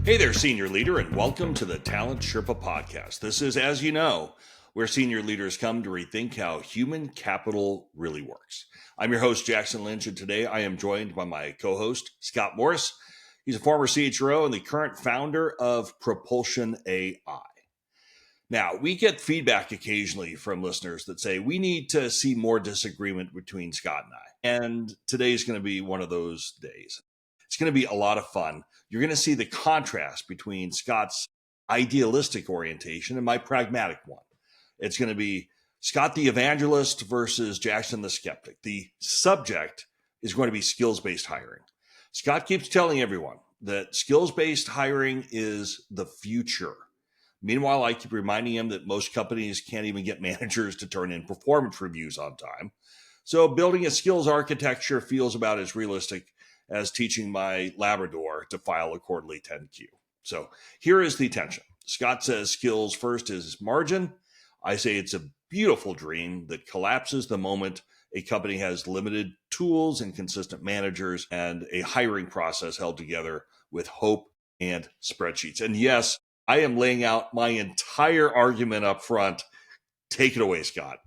Hey there, senior leader, and welcome to the Talent Sherpa podcast. This is, as you know, where senior leaders come to rethink how human capital really works. I'm your host, Jackson Lynch, and today I am joined by my co-host, Scott Morris. He's a former CHRO and the current founder of Propulsion AI. Now, we get feedback occasionally from listeners that say we need to see more disagreement between Scott and I. And today's going to be one of those days. It's going to be a lot of fun. You're going to see the contrast between Scott's idealistic orientation and my pragmatic one. It's going to be Scott the evangelist versus Jackson the skeptic. The subject is going to be skills-based hiring. Scott keeps telling everyone that skills-based hiring is the future. Meanwhile, I keep reminding him that most companies can't even get managers to turn in performance reviews on time. So building a skills architecture feels about as realistic as teaching my Labrador to file a quarterly 10Q. So here is the tension. Scott says skills first is margin. I say it's a beautiful dream that collapses the moment a company has limited tools and consistent managers and a hiring process held together with hope and spreadsheets. And yes, I am laying out my entire argument up front. Take it away, Scott.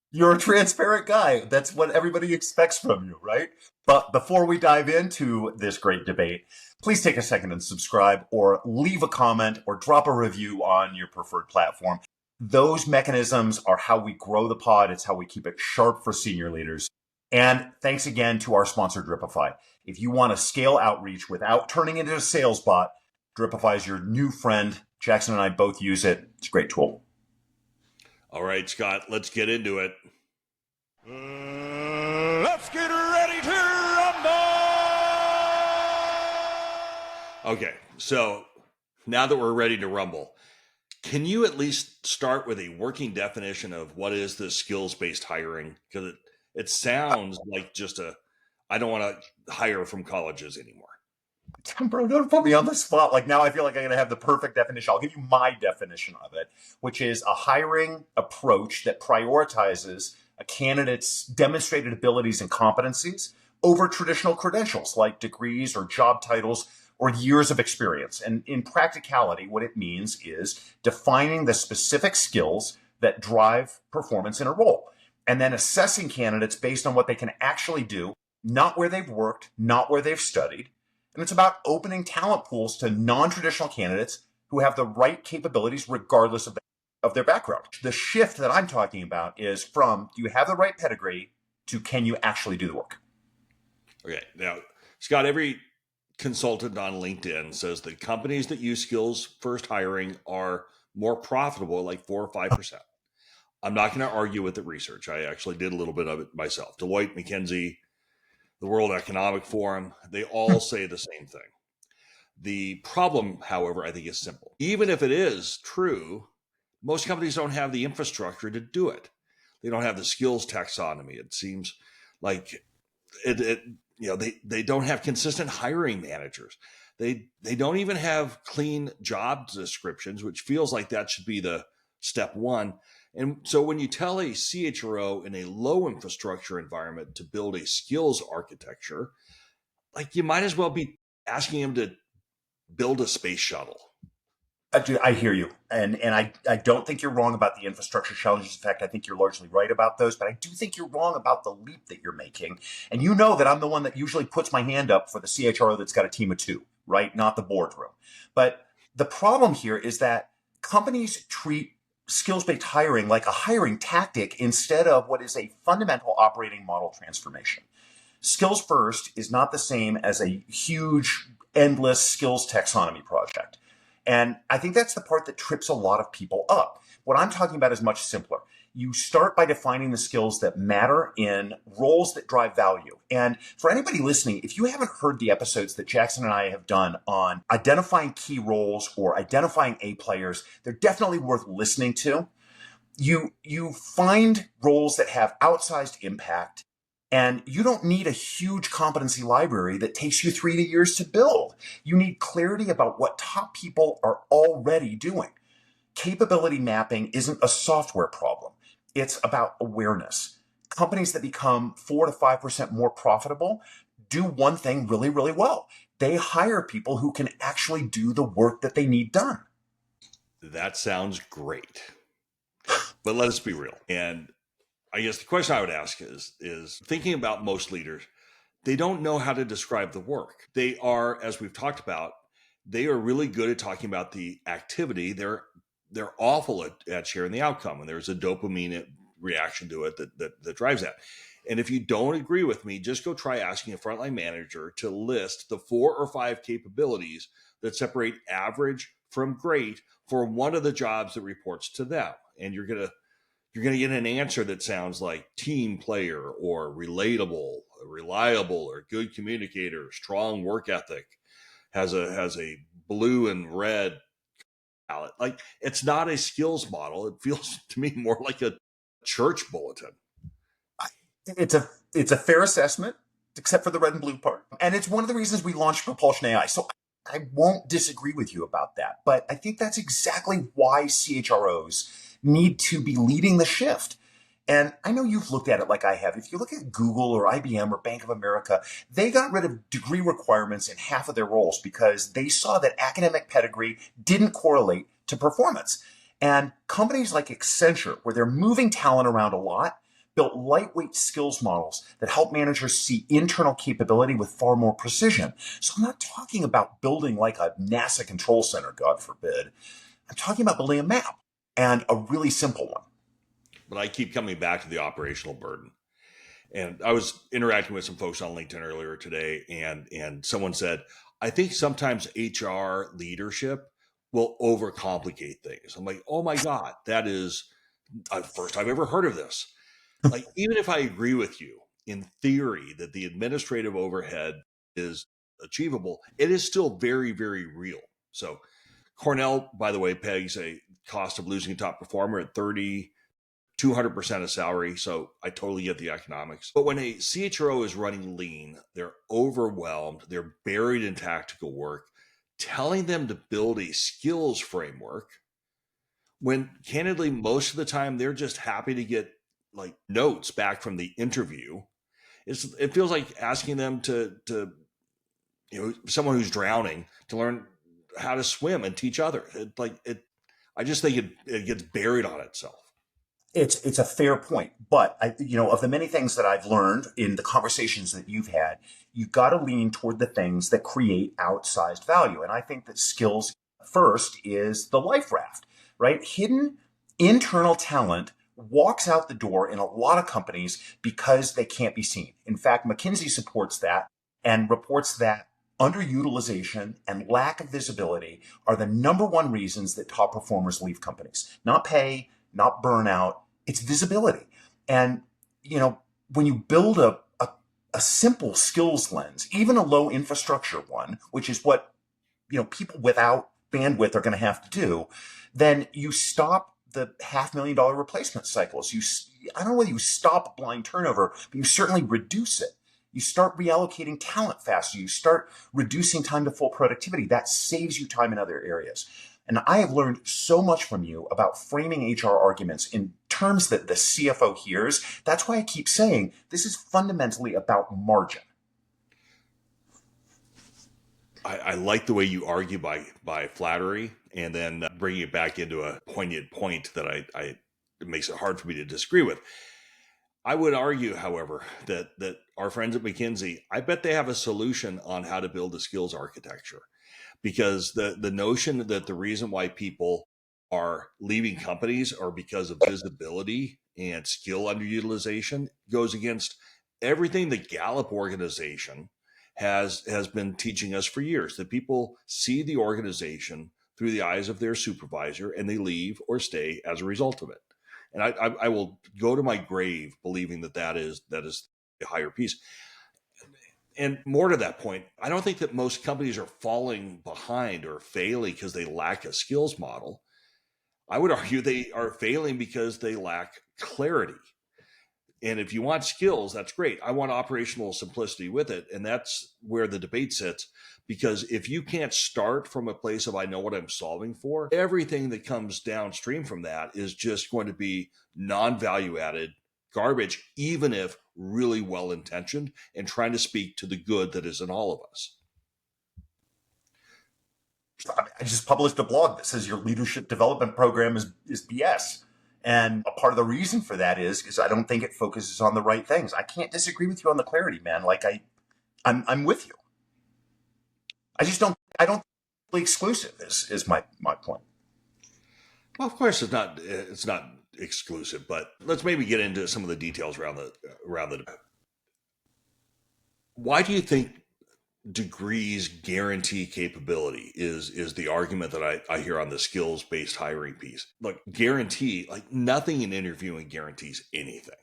You're a transparent guy. That's what everybody expects from you, right? But before we dive into this great debate, please take a second and subscribe or leave a comment or drop a review on your preferred platform. Those mechanisms are how we grow the pod. It's how we keep it sharp for senior leaders. And thanks again to our sponsor, Dripify. If you want to scale outreach without turning into a sales bot, Dripify is your new friend. Jackson and I both use it. It's a great tool. All right, Scott, let's get into it. Let's get ready to rumble! Okay, so now that we're ready to rumble, can you at least start with a working definition of what is this skills-based hiring? Because it sounds like just I don't want to hire from colleges anymore. Bro, don't put me on the spot. Like now I feel like I'm going to have the perfect definition. I'll give you my definition of it, which is a hiring approach that prioritizes a candidate's demonstrated abilities and competencies over traditional credentials like degrees or job titles or years of experience. And in practicality, what it means is defining the specific skills that drive performance in a role and then assessing candidates based on what they can actually do, not where they've worked, not where they've studied. And it's about opening talent pools to non-traditional candidates who have the right capabilities regardless of their background. The shift that I'm talking about is from do you have the right pedigree to can you actually do the work? Okay. Now, Scott, every consultant on LinkedIn says that companies that use skills first hiring are more profitable, like 4 or 5%. I'm not going to argue with the research. I actually did a little bit of it myself. Deloitte, McKinsey, the World Economic Forum, they all say the same thing. The problem, however, I think is simple. Even if it is true, most companies don't have the infrastructure to do it. They don't have the skills taxonomy. It seems like they don't have consistent hiring managers. They don't even have clean job descriptions, which feels like that should be the step one. And so when you tell a CHRO in a low infrastructure environment to build a skills architecture, like you might as well be asking him to build a space shuttle. I hear you. And I don't think you're wrong about the infrastructure challenges. In fact, I think you're largely right about those, but I do think you're wrong about the leap that you're making. And you know that I'm the one that usually puts my hand up for the CHRO that's got a team of 2, right? Not the boardroom. But the problem here is that companies treat skills-based hiring like a hiring tactic instead of what is a fundamental operating model transformation. Skills first is not the same as a huge, endless skills taxonomy project. And I think that's the part that trips a lot of people up. What I'm talking about is much simpler. You start by defining the skills that matter in roles that drive value. And for anybody listening, if you haven't heard the episodes that Jackson and I have done on identifying key roles or identifying A players, they're definitely worth listening to. You find roles that have outsized impact, and you don't need a huge competency library that takes you 3 years to build. You need clarity about what top people are already doing. Capability mapping isn't a software problem. It's about awareness. Companies that become 4 to 5% more profitable do one thing really, really well. They hire people who can actually do the work that they need done. That sounds great. But let us be real. And I guess the question I would ask is thinking about most leaders, they don't know how to describe the work. They are, as we've talked about, they are really good at talking about the activity. They're awful at sharing the outcome. And there's a dopamine reaction to it that drives that. And if you don't agree with me, just go try asking a frontline manager to list the 4 or 5 capabilities that separate average from great for one of the jobs that reports to them. And you're going to get an answer that sounds like team player or relatable, reliable, or good communicator, strong work ethic, has a blue and red palette. Like, it's not a skills model. It feels to me more like a church bulletin. It's a fair assessment, except for the red and blue part. And it's one of the reasons we launched Propulsion AI. So I won't disagree with you about that. But I think that's exactly why CHROs need to be leading the shift. And I know you've looked at it like I have. If you look at Google or IBM or Bank of America, they got rid of degree requirements in half of their roles because they saw that academic pedigree didn't correlate to performance. And companies like Accenture, where they're moving talent around a lot, built lightweight skills models that help managers see internal capability with far more precision. So I'm not talking about building like a NASA control center, God forbid. I'm talking about building a map, and a really simple one. But I keep coming back to the operational burden. And I was interacting with some folks on LinkedIn earlier today, and someone said, I think sometimes HR leadership will overcomplicate things. I'm like, oh my God, that is the first I've ever heard of this. Like, even if I agree with you in theory that the administrative overhead is achievable, it is still very, very real. So Cornell, by the way, pegs a cost of losing a top performer at 200% of salary. So I totally get the economics. But when a CHRO is running lean, they're overwhelmed, they're buried in tactical work, telling them to build a skills framework when candidly, most of the time they're just happy to get like notes back from the interview. It feels like asking them to someone who's drowning to learn how to swim and teach others. I just think it gets buried on itself. It's a fair point, but of the many things that I've learned in the conversations that you've had, you've got to lean toward the things that create outsized value. And I think that skills first is the life raft, right? Hidden internal talent walks out the door in a lot of companies because they can't be seen. In fact, McKinsey supports that and reports that underutilization and lack of visibility are the number one reasons that top performers leave companies. Not pay, not burnout, it's visibility. And, when you build a simple skills lens, even a low infrastructure one, which is what, people without bandwidth are going to have to do, then you stop the $500,000 replacement cycles. I don't know whether you stop blind turnover, but you certainly reduce it. You start reallocating talent faster. You start reducing time to full productivity. That saves you time in other areas. And I have learned so much from you about framing HR arguments in terms that the CFO hears. That's why I keep saying this is fundamentally about margin. I like the way you argue by flattery and then bringing it back into a poignant point that it makes it hard for me to disagree with. I would argue, however, that our friends at McKinsey, I bet they have a solution on how to build a skills architecture, because the notion that the reason why people are leaving companies are because of visibility and skill underutilization goes against everything the Gallup organization has been teaching us for years, that people see the organization through the eyes of their supervisor and they leave or stay as a result of it. And I will go to my grave believing that is a higher piece. And more to that point, I don't think that most companies are falling behind or failing because they lack a skills model. I would argue they are failing because they lack clarity. And if you want skills, that's great. I want operational simplicity with it. And that's where the debate sits. Because if you can't start from a place of, I know what I'm solving for, everything that comes downstream from that is just going to be non-value added garbage, even if really well-intentioned and trying to speak to the good that is in all of us. I just published a blog that says your leadership development program is BS. And a part of the reason for that is I don't think it focuses on the right things. I can't disagree with you on the clarity, man. Like I'm with you. I don't think exclusive is my point. Well, of course it's not exclusive, but let's maybe get into some of the details around the why do you think degrees guarantee capability is the argument that I hear on the skills-based hiring piece. Look, guarantee, like nothing in interviewing guarantees anything.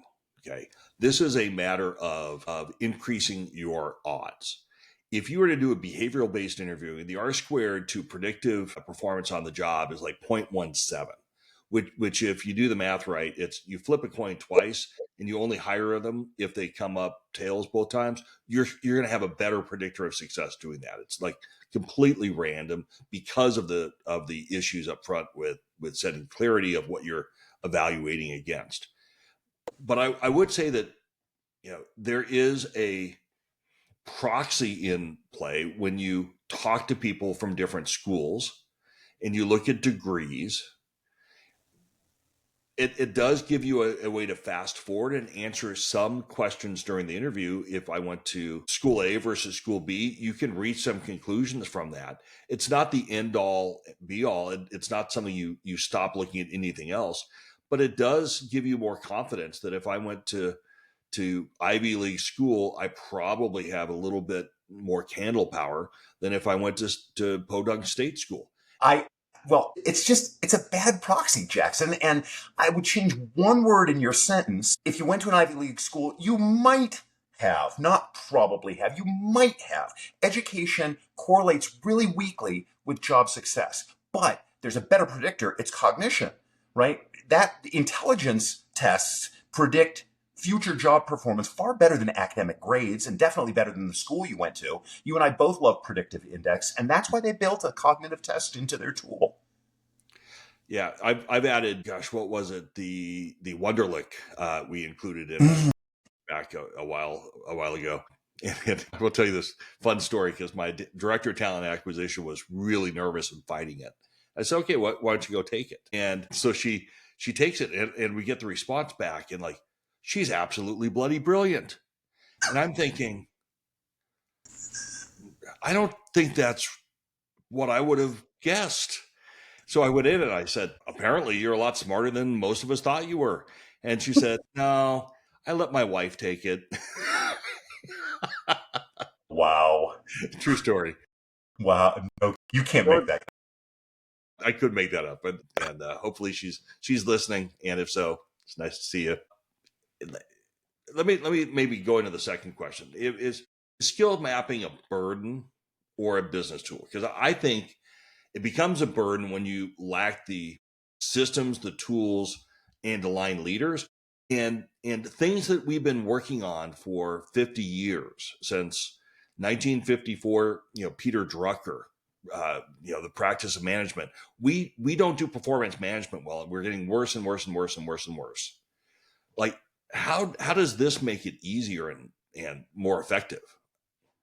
Okay. This is a matter of increasing your odds. If you were to do a behavioral-based interview, the R-squared to predictive performance on the job is like 0.17. Which if you do the math right, you flip a coin twice and you only hire them if they come up tails both times. You're going to have a better predictor of success doing that. It's like completely random because of the issues up front with setting clarity of what you're evaluating against. But I would say that there is a proxy in play when you talk to people from different schools and you look at degrees. It does give you a way to fast forward and answer some questions during the interview. If I went to school A versus school B, you can reach some conclusions from that. It's not the end all be all. It's not something you stop looking at anything else, but it does give you more confidence that if I went to Ivy League school, I probably have a little bit more candle power than if I went to Podunk State School. Well, it's a bad proxy, Jackson. And I would change one word in your sentence. If you went to an Ivy League school, you might have, not probably have, you might have. Education correlates really weakly with job success. But there's a better predictor. It's cognition, right? That intelligence tests predict future job performance far better than academic grades and definitely better than the school you went to. You and I both love predictive index, and that's why they built a cognitive test into their tool. Yeah, I've added, gosh, what was it? The Wonderlic we included in back a while ago. And I will tell you this fun story because my director of talent acquisition was really nervous and fighting it. I said, okay, why don't you go take it? And so she takes it and we get the response back and like, she's absolutely bloody brilliant. And I'm thinking, I don't think that's what I would have guessed. So I went in and I said, apparently you're a lot smarter than most of us thought you were. And she said, no, I let my wife take it. Wow. True story. Wow. No, you can't make that. I could make that up. And hopefully she's listening. And if so, it's nice to see you. Let me maybe go into the second question. Is skill mapping a burden or a business tool? Because I think it becomes a burden when you lack the systems, the tools, and aligned leaders and things that we've been working on for 50 years since 1954. Peter Drucker, the practice of management. We don't do performance management well, and we're getting worse and worse and worse and worse and worse. Like, how does this make it easier and more effective?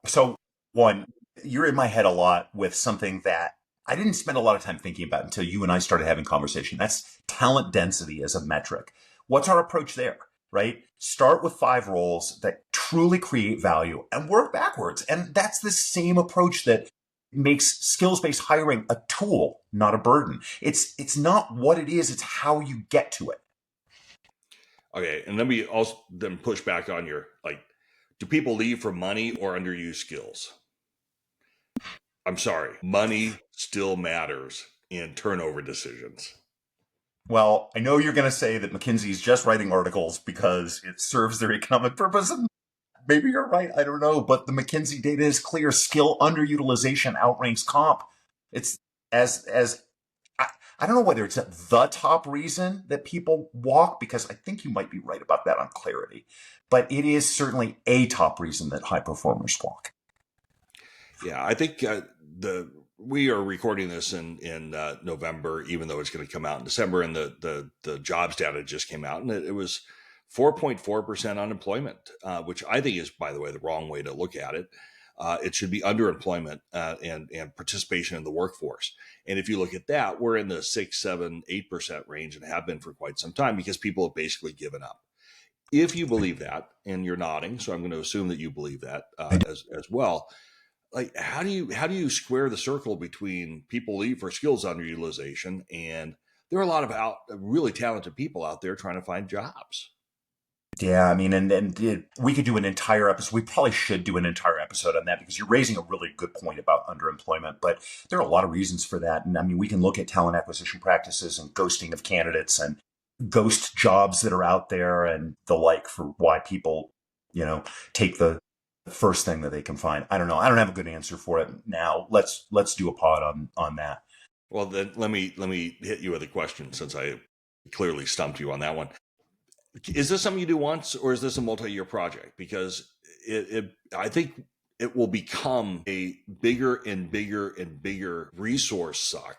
So, one, you're in my head a lot with something that I didn't spend a lot of time thinking about until you and I started having conversation. That's talent density as a metric. What's our approach there, right? Start with 5 roles that truly create value and work backwards. And that's the same approach that makes skills-based hiring a tool, not a burden. It's not what it is, it's how you get to it. Okay, and let me also then push back on your, do people leave for money or underused skills? I'm sorry, money still matters in turnover decisions. Well, I know you're going to say that McKinsey's just writing articles because it serves their economic purpose, and maybe you're right, I don't know, but the McKinsey data is clear. Skill underutilization outranks comp. It's I don't know whether it's the top reason that people walk, because I think you might be right about that on clarity, but it is certainly a top reason that high performers walk. Yeah, I think we are recording this in November, even though it's going to come out in December, and the jobs data just came out, and it was 4.4% unemployment, which I think is, by the way, the wrong way to look at it. It should be underemployment and participation in the workforce. And if you look at that, we're in the 6, 7, 8% range and have been for quite some time because people have basically given up. If you believe that, and you're nodding, so I'm going to assume that you believe that as well. Like, how do you square the circle between people leave for skills underutilization and there are a lot of really talented people out there trying to find jobs? Yeah, I mean, we could do an entire episode. We probably should do an entire episode on that because you're raising a really good point about underemployment. But there are a lot of reasons for that. And I mean, we can look at talent acquisition practices and ghosting of candidates and ghost jobs that are out there and the like for why people, take the first thing that they can find. I don't know. I don't have a good answer for it now. Let's do a pod on that. Well, then let me hit you with a question since I clearly stumped you on that one. Is this something you do once, or is this a multi-year project? Because I think it will become a bigger and bigger and bigger resource suck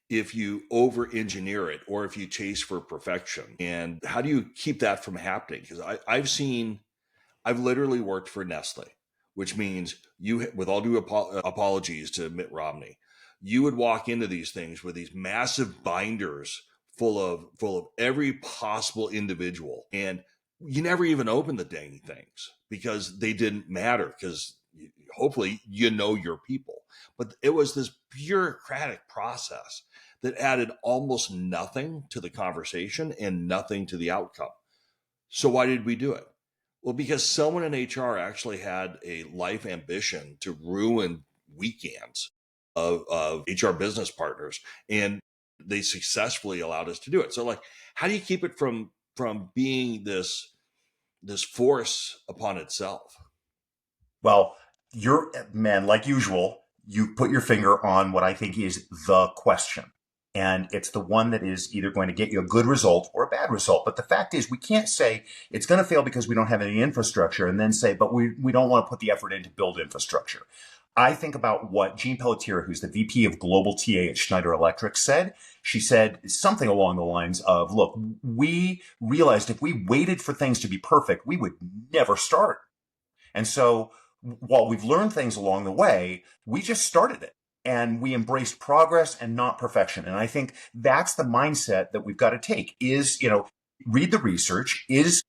if you over-engineer it or if you chase for perfection. And how do you keep that from happening? Because I've literally worked for Nestle, which means with all due apologies to Mitt Romney, you would walk into these things with these massive binders full of every possible individual. And you never even open the dang things because they didn't matter because hopefully your people. But it was this bureaucratic process that added almost nothing to the conversation and nothing to the outcome. So why did we do it? Well, because someone in HR actually had a life ambition to ruin weekends of HR business partners, and they successfully allowed us to do it. So, like, how do you keep it from being this force upon itself? Well, like usual, you put your finger on what I think is the question. And it's the one that is either going to get you a good result or a bad result. But the fact is, we can't say it's going to fail because we don't have any infrastructure and then say, but we don't want to put the effort in to build infrastructure. I think about what Jean Pelletier, who's the VP of Global TA at Schneider Electric, said. She said something along the lines of, look, we realized if we waited for things to be perfect, we would never start. And so while we've learned things along the way, we just started it. And we embraced progress and not perfection. And I think that's the mindset that we've got to take is, read the research. Is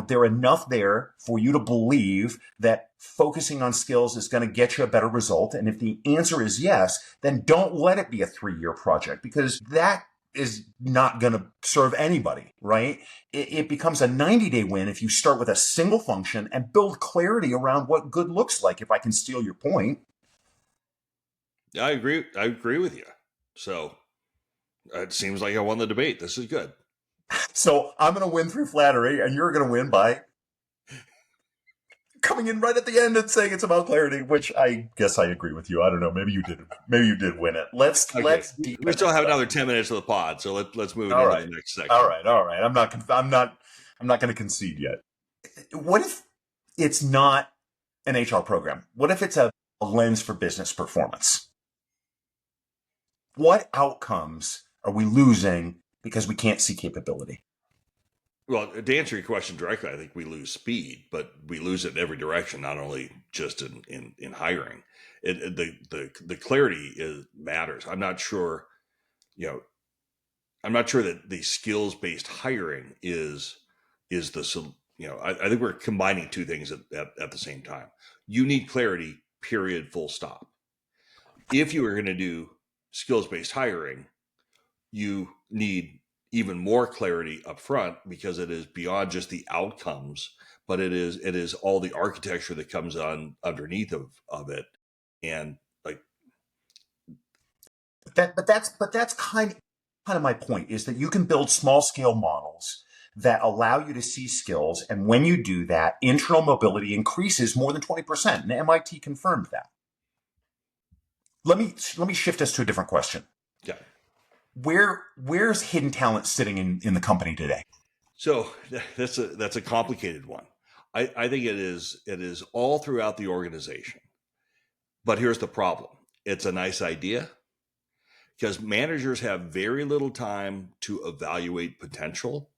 there enough there for you to believe that focusing on skills is going to get you a better result? And if the answer is yes, then don't let it be a 3-year project because that is not going to serve anybody, right? It becomes a 90-day win if you start with a single function and build clarity around what good looks like, if I can steal your point. I agree with you. So it seems like I won the debate. This is good. So I'm going to win through flattery, and you're going to win by coming in right at the end and saying it's about clarity, which I guess I agree with you. I don't know. Maybe you did. Maybe you did win it. Let's we still have another 10 minutes of the pod, so let's move into the next section. All right. I'm not going to concede yet. What if it's not an HR program? What if it's a lens for business performance? What outcomes are we losing because we can't see capability? Well, to answer your question directly, I think we lose speed, but we lose it in every direction, not only just in hiring. The clarity matters. I'm not sure that the skills-based hiring is the, I think we're combining two things at the same time. You need clarity, period, full stop. If you are going to do skills-based hiring, you need even more clarity up front because it is beyond just the outcomes, but it is all the architecture that comes on underneath of it. And like but that's kind of my point is that you can build small scale models that allow you to see skills. And when you do that, internal mobility increases more than 20%. And MIT confirmed that. Let me shift us to a different question. Yeah. Where's hidden talent sitting in the company today? So that's a complicated one. I think it is all throughout the organization. But here's the problem. It's a nice idea because managers have very little time to evaluate potential.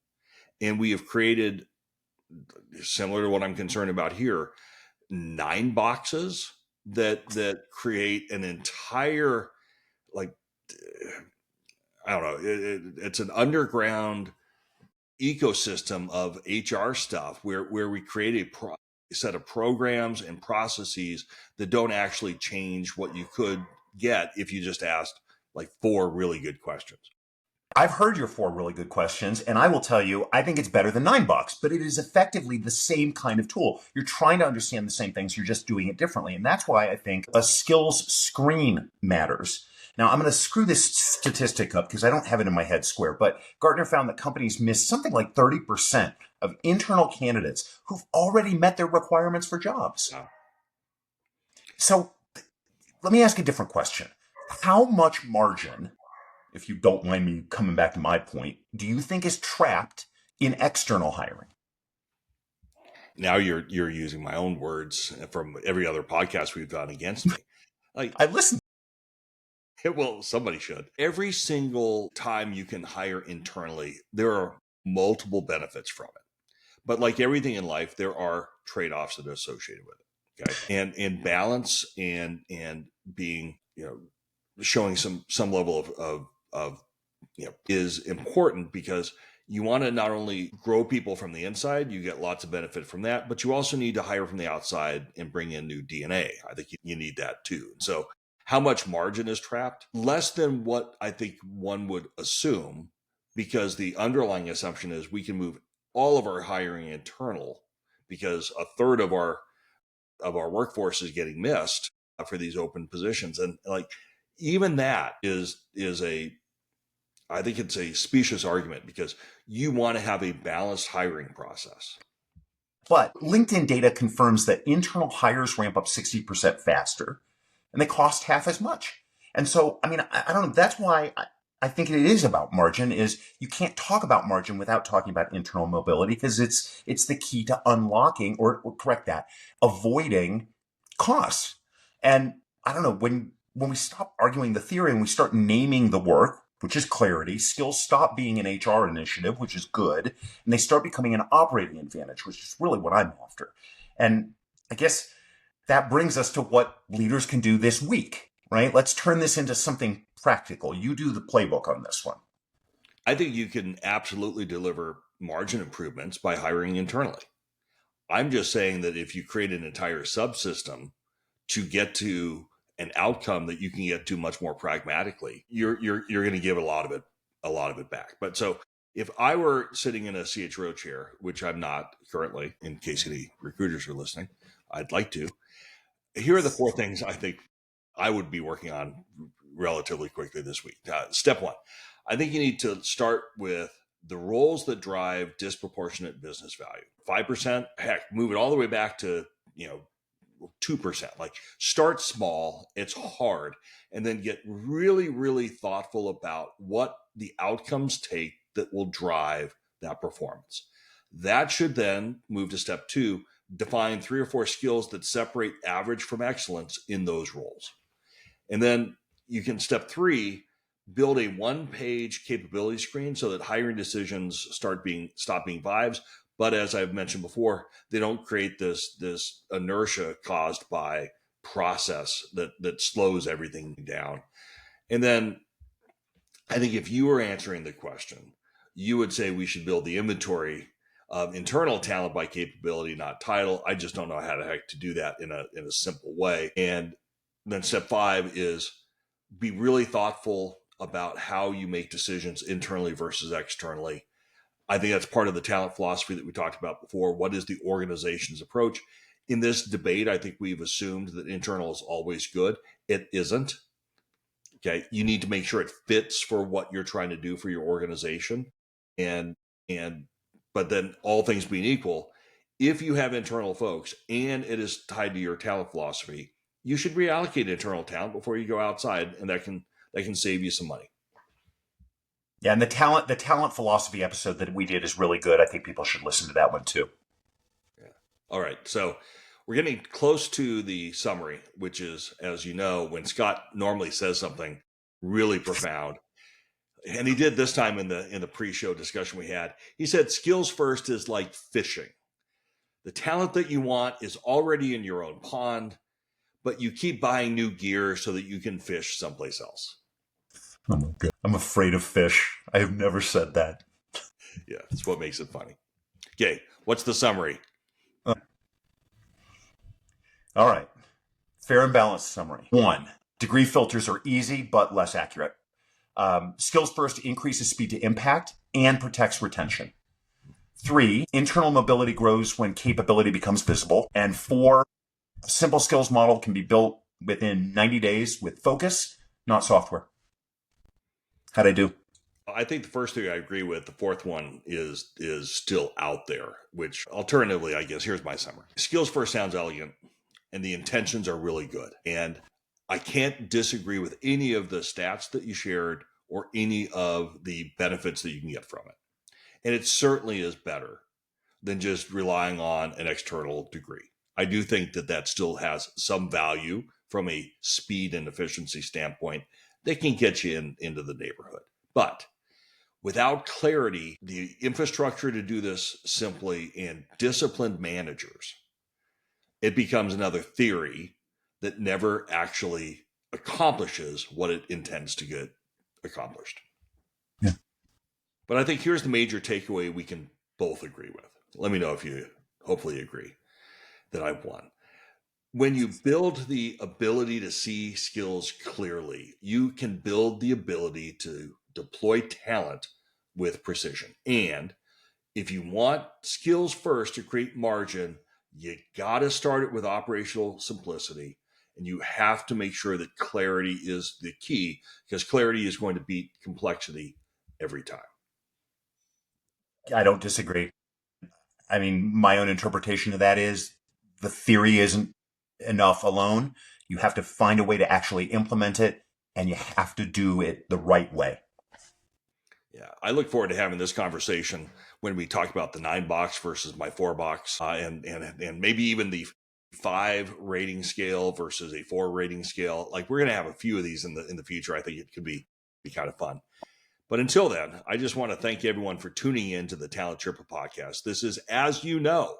And we have created similar to what I'm concerned about here, 9 boxes that create an entire, like, I don't know, it's an underground ecosystem of HR stuff where we create a set of programs and processes that don't actually change what you could get if you just asked like 4 really good questions. I've heard your 4 really good questions, and I will tell you, I think it's better than 9 bucks, but it is effectively the same kind of tool. You're trying to understand the same things, you're just doing it differently. And that's why I think a skills screen matters. Now, I'm going to screw this statistic up because I don't have it in my head square, but Gartner found that companies miss something like 30% of internal candidates who've already met their requirements for jobs. Yeah. So let me ask a different question. How much margin, if you don't mind me coming back to my point, do you think is trapped in external hiring? Now you're using my own words from every other podcast we've done against me. Like, I listened. well, somebody should. Every single time you can hire internally, there are multiple benefits from it. But like everything in life, there are trade-offs that are associated with it. Okay. And balance and being, showing some level of is important, because you want to not only grow people from the inside, you get lots of benefit from that, but you also need to hire from the outside and bring in new DNA. I think you need that too. So how much margin is trapped? Less than what I think one would assume, because the underlying assumption is we can move all of our hiring internal, because a third of our workforce is getting missed for these open positions. And like, even that is I think it's a specious argument, because you want to have a balanced hiring process. But LinkedIn data confirms that internal hires ramp up 60% faster and they cost half as much. And so, I mean, I don't know. That's why I think it is about margin. Is you can't talk about margin without talking about internal mobility, because it's the key to unlocking, or correct that, avoiding costs. And I don't know, when we stop arguing the theory and we start naming the work, which is clarity, skills stop being an HR initiative, which is good, and they start becoming an operating advantage, which is really what I'm after. And I guess that brings us to what leaders can do this week, right? Let's turn this into something practical. You do the playbook on this one. I think you can absolutely deliver margin improvements by hiring internally. I'm just saying that if you create an entire subsystem to get to an outcome that you can get to much more pragmatically, you're going to give a lot of it back. But so if I were sitting in a CHRO chair, which I'm not currently, in case any recruiters are listening, I'd like to. Here are the 4 things I think I would be working on relatively quickly this week. Step 1, I think you need to start with the roles that drive disproportionate business value. 5%, heck, move it all the way back to 2%. Like, start small, it's hard, and then get really, really thoughtful about what the outcomes take that will drive that performance. That should then move to step 2, define 3 or 4 skills that separate average from excellence in those roles. And then you can, step 3, build a 1-page capability screen so that hiring decisions stop being vibes. But as I've mentioned before, they don't create this inertia caused by process that slows everything down. And then I think if you were answering the question, you would say we should build the inventory of internal talent by capability, not title. I just don't know how the heck to do that in a simple way. And then step 5 is be really thoughtful about how you make decisions internally versus externally. I think that's part of the talent philosophy that we talked about before. What is the organization's approach? In this debate, I think we've assumed that internal is always good. It isn't. Okay. You need to make sure it fits for what you're trying to do for your organization. But then, all things being equal, if you have internal folks and it is tied to your talent philosophy, you should reallocate internal talent before you go outside, and that can save you some money. Yeah, and the talent philosophy episode that we did is really good. I think people should listen to that one too. Yeah. All right. So we're getting close to the summary, which is, as you know, when Scott normally says something really profound, and he did this time in the pre-show discussion we had, he said skills first is like fishing. The talent that you want is already in your own pond, but you keep buying new gear so that you can fish someplace else. I'm afraid of fish. I have never said that. Yeah, that's what makes it funny. Okay, what's the summary? All right. Fair and balanced summary. 1, degree filters are easy but less accurate. Skills first increases speed to impact and protects retention. 3, internal mobility grows when capability becomes visible. And 4, a simple skills model can be built within 90 days with focus, not software. How'd I do? I think the first three I agree with. The fourth one is still out there, which alternatively, I guess, here's my summary. Skills first sounds elegant and the intentions are really good. And I can't disagree with any of the stats that you shared or any of the benefits that you can get from it. And it certainly is better than just relying on an external degree. I do think that that still has some value from a speed and efficiency standpoint that can get you into the neighborhood. But without clarity, the infrastructure to do this simply, and disciplined managers, it becomes another theory that never actually accomplishes what it intends to get accomplished. Yeah. But I think here's the major takeaway we can both agree with. Let me know if you hopefully agree that I've won. When you build the ability to see skills clearly, you can build the ability to deploy talent with precision. And if you want skills first to create margin, you got to start it with operational simplicity. And you have to make sure that clarity is the key, because clarity is going to beat complexity every time. I don't disagree. I mean, my own interpretation of that is the theory isn't enough alone. You have to find a way to actually implement it, and you have to do it the right way. Yeah, I look forward to having this conversation when we talk about the 9-box versus my 4-box, and maybe even the 5 rating scale versus a 4 rating scale. Like, we're going to have a few of these in the future. I think it could be kind of fun. But until then, I just want to thank everyone for tuning in to the Talent Sherpa podcast. This is, as you know,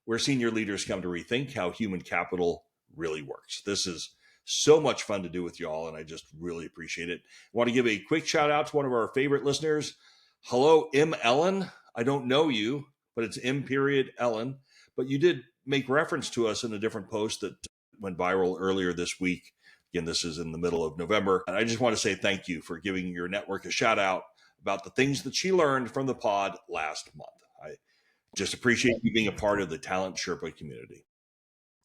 where senior leaders come to rethink how human capital really works. This is so much fun to do with y'all, and I just really appreciate it. I want to give a quick shout out to one of our favorite listeners. Hello, M. Ellen. I don't know you, but it's M. Ellen. But you did make reference to us in a different post that went viral earlier this week. Again, this is in the middle of November. And I just want to say thank you for giving your network a shout out about the things that she learned from the pod last month. I just appreciate you being a part of the Talent Sherpa community.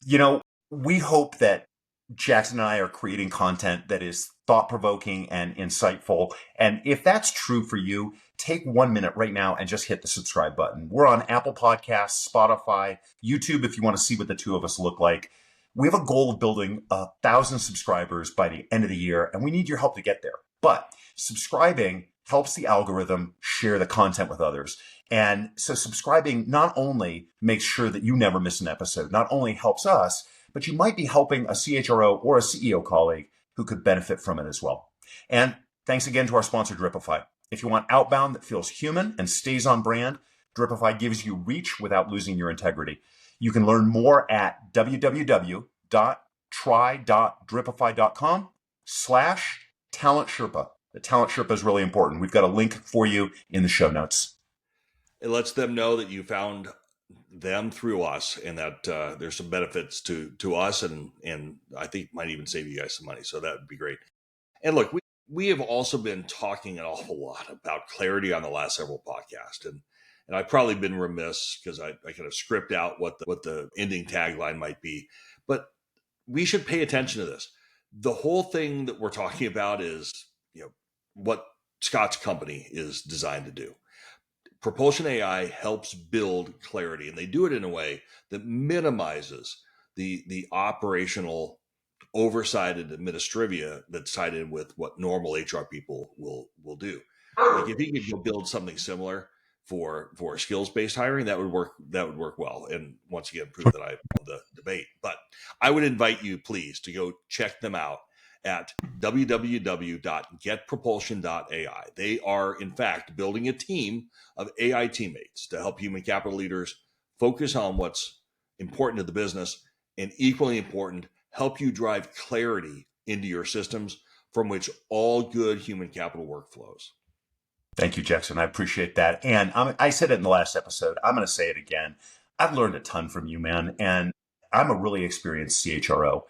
You know, we hope that Jackson and I are creating content that is thought-provoking and insightful. And if that's true for you, take 1 minute right now and just hit the subscribe button. We're on Apple Podcasts, Spotify, YouTube if you want to see what the two of us look like. We have a goal of building 1,000 subscribers by the end of the year, and we need your help to get there. But subscribing helps the algorithm share the content with others. And so subscribing not only makes sure that you never miss an episode, not only helps us, but you might be helping a CHRO or a CEO colleague who could benefit from it as well. And thanks again to our sponsor, Dripify. If you want outbound that feels human and stays on brand, Dripify gives you reach without losing your integrity. You can learn more at www.try.dripify.com/Talent Sherpa. The Talent Sherpa is really important. We've got a link for you in the show notes. It lets them know that you found them through us, and that there's some benefits to us, and I think might even save you guys some money. So that would be great. And look, we have also been talking an awful lot about clarity on the last several podcasts, and I've probably been remiss because I kind of script out what the ending tagline might be, but we should pay attention to this. The whole thing that we're talking about is, what Scott's company is designed to do. Propulsion AI helps build clarity, and they do it in a way that minimizes the operational oversight and administrivia that's tied in with what normal HR people will do. Like, if you could build something similar for skills-based hiring, that would work well. And once again, prove that I won the debate. But I would invite you, please, to go check them out at www.getpropulsion.ai. They are, in fact, building a team of AI teammates to help human capital leaders focus on what's important to the business, and equally important, help you drive clarity into your systems from which all good human capital work flows. Thank you, Jackson. I appreciate that. And I said it in the last episode. I'm going to say it again. I've learned a ton from you, man. And I'm a really experienced CHRO.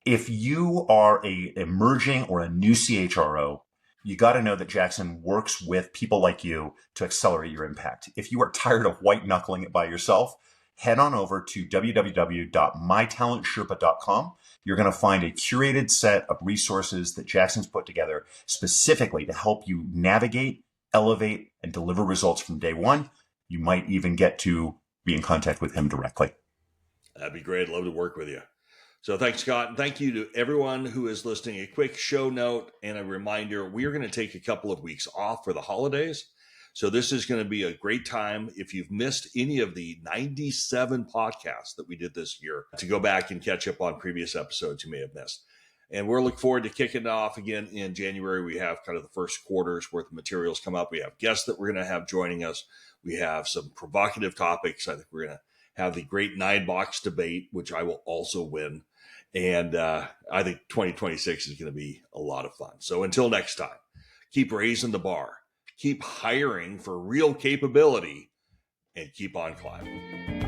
If you are a emerging or a new CHRO, you got to know that Jackson works with people like you to accelerate your impact. If you are tired of white knuckling it by yourself, head on over to www.mytalentsherpa.com. You're going to find a curated set of resources that Jackson's put together specifically to help you navigate, elevate, and deliver results from day one. You might even get to be in contact with him directly. That'd be great. I'd love to work with you. So thanks, Scott. And thank you to everyone who is listening. A quick show note and a reminder, we are going to take a couple of weeks off for the holidays. So this is going to be a great time, if you've missed any of the 97 podcasts that we did this year, to go back and catch up on previous episodes you may have missed. And we're looking forward to kicking it off again in January. We have kind of the first quarter's worth of materials come up. We have guests that we're going to have joining us. We have some provocative topics. I think we're going to have the great 9-box debate, which I will also win. And I think 2026 is going to be a lot of fun. So until next time, keep raising the bar, keep hiring for real capability, and keep on climbing.